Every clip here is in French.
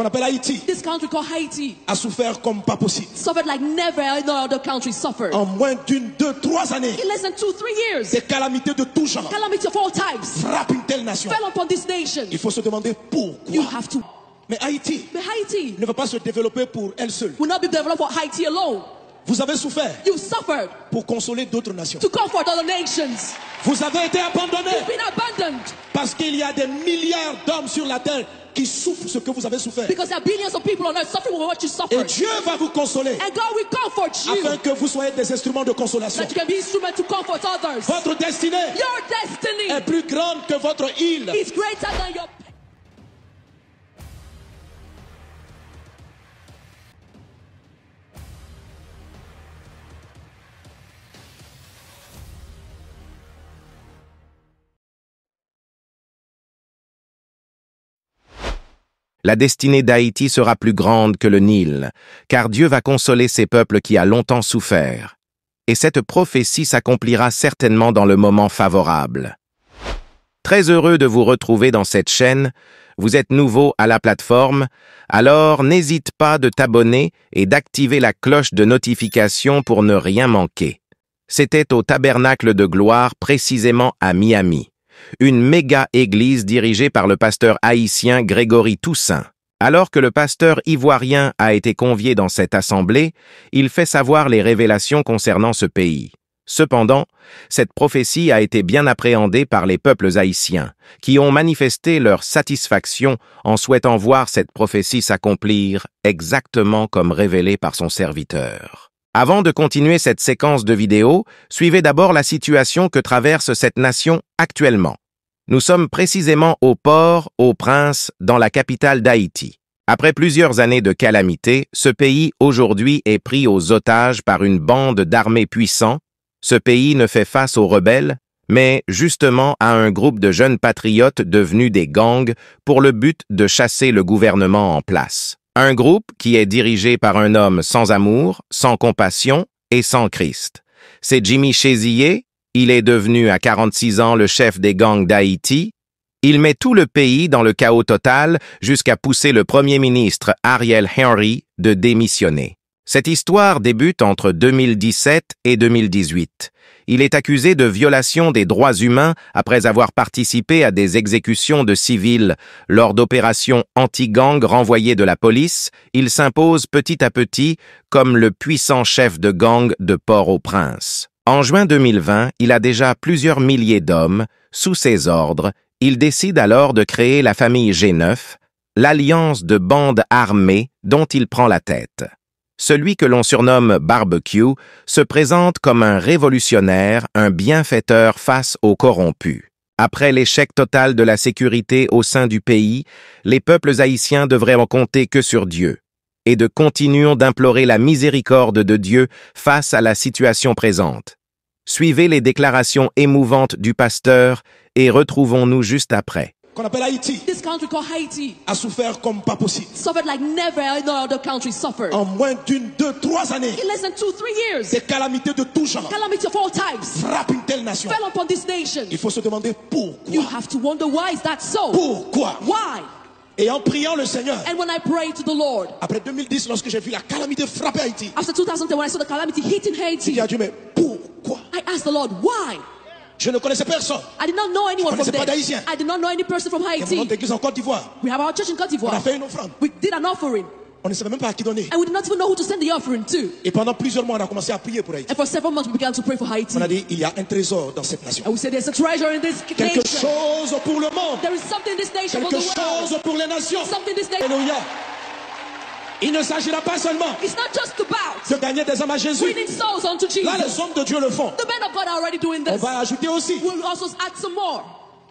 qu'on appelle Haïti, This country called Haiti a souffert comme pas possible. suffered like never no other country suffered. En moins d'une, 2, 3 années, In less than 2-3 years, des calamités de tout genre calamity of all types frappent une telle nation. fell upon this nation. Il faut se demander pourquoi. You have to. Mais Haïti But Haiti ne va pas se développer pour elle seule. will not be developed for Haiti alone. Vous avez souffert You've suffered pour consoler d'autres nations. to comfort other nations. Vous avez été abandonnés You've been abandoned parce qu'il y a des milliards d'hommes sur la terre qui souffrent ce que vous avez souffert. because there are billions of people on earth suffering with what you Et suffered. Dieu va vous consoler And God will comfort you afin que vous soyez des instruments de consolation. that you can be instrument to comfort others. Votre destinée Your destiny est plus grande que votre île. is greater than your. La destinée d'Haïti sera plus grande que le Nil, car Dieu va consoler ces peuples qui a longtemps souffert. Et cette prophétie s'accomplira certainement dans le moment favorable. Très heureux de vous retrouver dans cette chaîne. Vous êtes nouveau à la plateforme, alors n'hésite pas de t'abonner et d'activer la cloche de notification pour ne rien manquer. C'était au Tabernacle de Gloire, précisément à Miami. Une méga église dirigée par le pasteur haïtien Grégory Toussaint. Alors que le pasteur ivoirien a été convié dans cette assemblée, il fait savoir les révélations concernant ce pays. Cependant, cette prophétie a été bien appréhendée par les peuples haïtiens, qui ont manifesté leur satisfaction en souhaitant voir cette prophétie s'accomplir exactement comme révélée par son serviteur. Avant de continuer cette séquence de vidéos, suivez d'abord la situation que traverse cette nation actuellement. Nous sommes précisément au Port-au-Prince, dans la capitale d'Haïti. Après plusieurs années de calamité, ce pays aujourd'hui est pris aux otages par une bande d'armées puissants. Ce pays ne fait face aux rebelles, mais justement à un groupe de jeunes patriotes devenus des gangs pour le but de chasser le gouvernement en place. Un groupe qui est dirigé par un homme sans amour, sans compassion et sans Christ. C'est Jimmy Chézier, il est devenu à 46 ans le chef des gangs d'Haïti. Il met tout le pays dans le chaos total jusqu'à pousser le premier ministre Ariel Henry de démissionner. Cette histoire débute entre 2017 et 2018. Il est accusé de violation des droits humains après avoir participé à des exécutions de civils. Lors d'opérations anti-gang renvoyées de la police, il s'impose petit à petit comme le puissant chef de gang de Port-au-Prince. En juin 2020, il a déjà plusieurs milliers d'hommes sous ses ordres. Il décide alors de créer la famille G9, l'alliance de bandes armées dont il prend la tête. Celui que l'on surnomme Barbecue se présente comme un révolutionnaire, un bienfaiteur face aux corrompus. Après l'échec total de la sécurité au sein du pays, les peuples haïtiens devraient en compter que sur Dieu. Et de continuons d'implorer la miséricorde de Dieu face à la situation présente. Suivez les déclarations émouvantes du pasteur et retrouvons-nous juste après. Qu'on appelle Haïti, This country called Haiti a souffert comme pas possible. suffered like never no other country suffered. En moins d'une, 2, 3 années, In less than 2-3 years, des calamités de tout genre calamity of all types frappent une telle nation. fell upon this nation. Il faut se demander pourquoi. You have to wonder, why is that so? Pourquoi? Why? Et en priant le Seigneur, And when I prayed to the Lord, après 2010, lorsque j'ai vu la calamité frapper Haïti, after 2010, when I saw the calamity hitting j'ai Haiti, dit à Dieu, mais pourquoi? I asked the Lord, why? Je ne connaissais personne. I did not know anyone from connaissais pas there. d'Haïtien. I did not know any person from Il y a mon Haiti. église en Côte d'Ivoire. We have our church in Côte On a d'Ivoire. fait une offrande. We did an offering, On ne savait même pas à qui donner. and we did not even know who to send the offering to. Et pendant plusieurs mois, on a commencé à prier pour Haïti. And for several months, we began to pray for Haiti. On a dit, il y a un trésor dans cette nation. And we said, there's a treasure in this Quelque nation. chose pour le monde. There is something in this nation for Quelque the world. chose pour les nations. Something in this nation. Alléluia. Il ne s'agira pas seulement It's not just about de gagner des âmes à Jésus. winning souls unto Là, Jesus. les hommes de Dieu le font. The men of God are already doing On this. va ajouter aussi. We'll also add some more.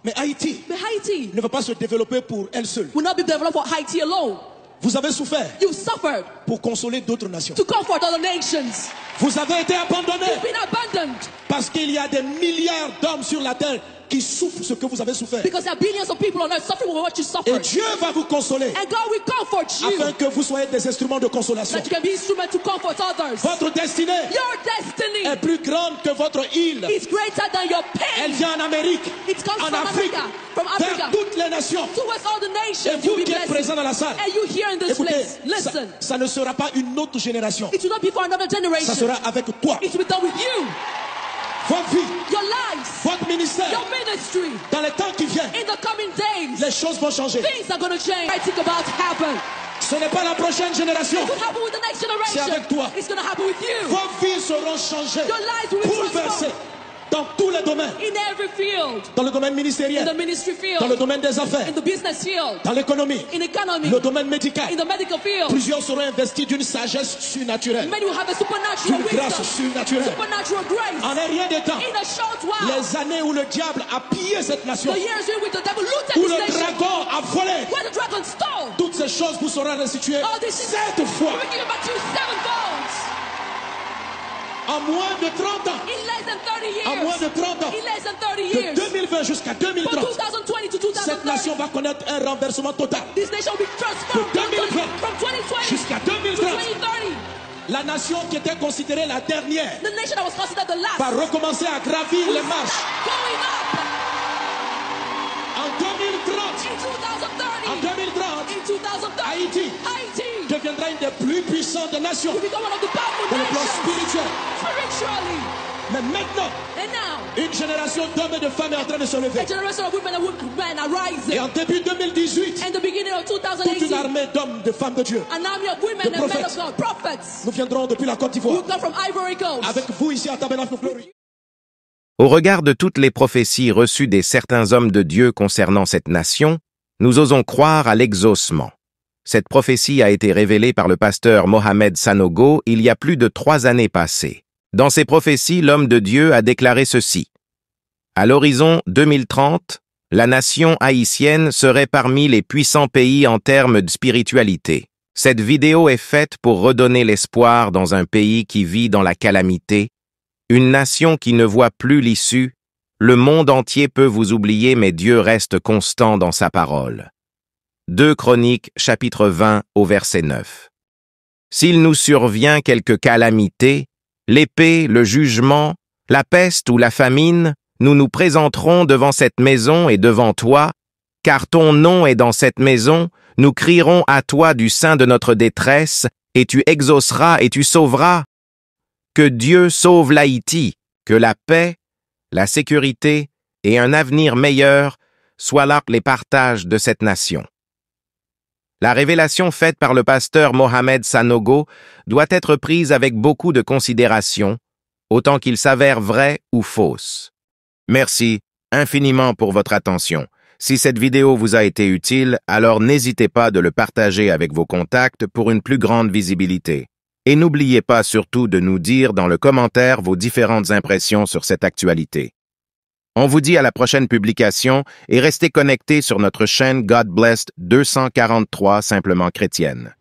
Mais Haïti But Haiti ne va pas se développer pour elle seule. will not be developed for Haiti alone. Vous avez souffert You've suffered pour consoler d'autres nations. to comfort other nations. Vous avez été abandonnés You've been abandoned parce qu'il y a des milliards d'hommes sur la terre qui souffrent ce que vous avez souffert. Because there are billions of people on earth suffering with what you Et suffered. Dieu va vous consoler And God will comfort you. afin que vous soyez des instruments de consolation. That you can be instrument to comfort others. Votre destinée Your destiny est plus grande que votre île. is greater than your Elle pain. vient en Amérique, It comes en from Afrique, Africa, from vers Africa, toutes les nations. towards all the Et nations. vous You'll be qui êtes blessed. présents dans la salle, And you here in this écoutez, place, listen. ça ne sera pas une autre génération. It will not be for another Ça generation. sera avec toi. It will be done with you. Votre vie, Your lives, votre ministère. your ministry. Dans les temps qui viennent, In the coming days, les choses vont changer. things are going to change. I think about to happen. Ce n'est pas la prochaine génération. It will happen with the next C'est generation. avec toi. It's going to happen with you. Vos vies seront changées, Your lives will be bouleversées transformed dans tous les domaines. in every field. Dans le domaine In the ministériel, ministry dans le field, domaine des affaires, in the business field, dans l'économie, in economy, le domaine médical. in the medical field. Plusieurs seront investis d'une sagesse surnaturelle, Many will have a supernatural d'une grâce wisdom, surnaturelle. supernatural grace. En un rien de temps, In a short while, les années où le diable a pillé cette nation, the years in which the devil looted où this le nation, dragon a volé, where the dragon stole, toutes ces choses vous seront restituées all these things 7 fois will be given back to you sevenfold. en moins de 30 ans. In less than 30 years. En moins de 30 ans. In less than 30 De years. 2020 jusqu'à From 2030, 2020 to cette 2030, nation va connaître un renversement total. this nation will be transformed De 2020 from 2020 jusqu'à to 2030. 2030. La nation qui était considérée la dernière The nation that was considered the last va recommencer à gravir les marches. going up En 2030, in 2030. en 2030, In 2030, Haïti Haïti deviendra une des plus puissantes nations will become one of the powerful dans le plan nations spirituel. spiritually. Mais maintenant, And now, une génération d'hommes et de femmes est en train de se lever. a generation of women and men are rising. Et en début 2018, In the beginning of toute une 2018, armée d'hommes, de femmes de Dieu. an army of women De and men of prophètes. God, prophets, Nous viendrons depuis la Côte who d'Ivoire come from Ivory Coast. avec vous ici à Tabernacle of Glory. Au regard de toutes les prophéties reçues des certains hommes de Dieu concernant cette nation, nous osons croire à l'exaucement. Cette prophétie a été révélée par le pasteur Mohamed Sanogo il y a plus de 3 années passées. Dans ces prophéties, l'homme de Dieu a déclaré ceci. À l'horizon 2030, la nation haïtienne serait parmi les puissants pays en termes de spiritualité. Cette vidéo est faite pour redonner l'espoir dans un pays qui vit dans la calamité, une nation qui ne voit plus l'issue. Le monde entier peut vous oublier, mais Dieu reste constant dans sa parole. 2 Chroniques, chapitre 20, au verset 9. S'il nous survient quelque calamité, l'épée, le jugement, la peste ou la famine, nous nous présenterons devant cette maison et devant toi, car ton nom est dans cette maison, nous crierons à toi du sein de notre détresse, et tu exauceras et tu sauveras. Que Dieu sauve l'Haïti, que la paix, la sécurité et un avenir meilleur soient là les partages de cette nation. La révélation faite par le pasteur Mohamed Sanogo doit être prise avec beaucoup de considération, autant qu'il s'avère vrai ou fausse. Merci infiniment pour votre attention. Si cette vidéo vous a été utile, alors n'hésitez pas de le partager avec vos contacts pour une plus grande visibilité. Et n'oubliez pas surtout de nous dire dans le commentaire vos différentes impressions sur cette actualité. On vous dit à la prochaine publication et restez connectés sur notre chaîne God Blessed 243 Simplement Chrétienne.